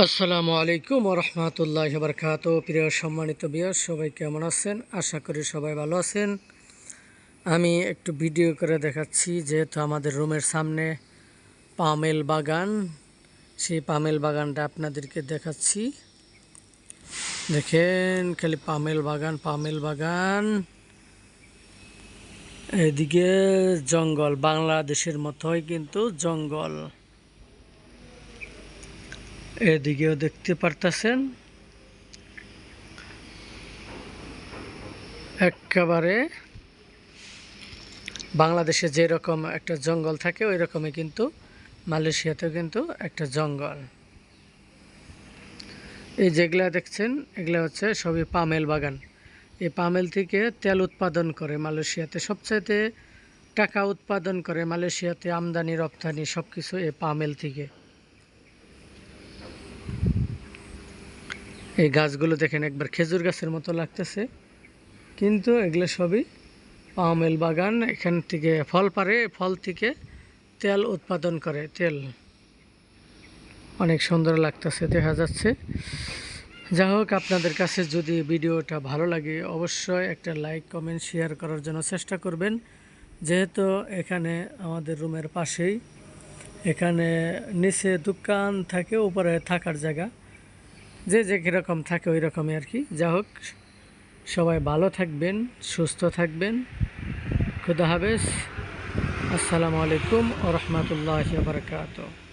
আসসালামু আলাইকুম ওয়া রাহমাতুল্লাহি ওয়া বারাকাতুহু। প্রিয় সম্মানিত ভিউয়ার্স, সবাই কেমন আছেন? আশা করি সবাই ভালো আছেন। আমি একটু ভিডিও করে দেখাচ্ছি, যেহেতু আমাদের রুমের সামনে পামেল বাগান, সেই পামেল বাগানটা আপনাদেরকে দেখাচ্ছি। দেখেন খালি পামেল বাগান, পামেল বাগান। এদিকে জঙ্গল, বাংলাদেশের মতোই কিন্তু জঙ্গল। এদিকেও দেখতে পারতেছেন একেবারে বাংলাদেশে যেরকম একটা জঙ্গল থাকে ওই রকমই কিন্তু মালয়েশিয়াতেও কিন্তু একটা জঙ্গল। এই যেগুলা দেখছেন এগুলা হচ্ছে সবই পামেল বাগান। এই পামেল থেকে তেল উৎপাদন করে মালয়েশিয়াতে, সবচাইতে টাকা উৎপাদন করে মালয়েশিয়াতে, আমদানি রপ্তানি সব কিছু এই পামেল থেকে। এই গাছগুলো দেখেন একবার খেজুর গাছের মতো লাগতেছে, কিন্তু এগুলো সবই পামেল বাগান। এখান থেকে ফল পারে, ফল থেকে তেল উৎপাদন করে, তেল অনেক সুন্দর লাগতেছে, দেখা যাচ্ছে। যা হোক, আপনাদের কাছে যদি ভিডিওটা ভালো লাগে অবশ্যই একটা লাইক, কমেন্ট, শেয়ার করার জন্য চেষ্টা করবেন। যেহেতু এখানে আমাদের রুমের পাশেই, এখানে নিচে দোকান থাকে, উপরে থাকার জায়গা, যে যে কীরকম থাকে ওই রকমই আর কি। যা হোক, সবাই ভালো থাকবেন, সুস্থ থাকবেন। খুদা হাফেজ। আসসালামু আলাইকুম ওয়া রাহমাতুল্লাহি ওয়া বারাকাতুহু।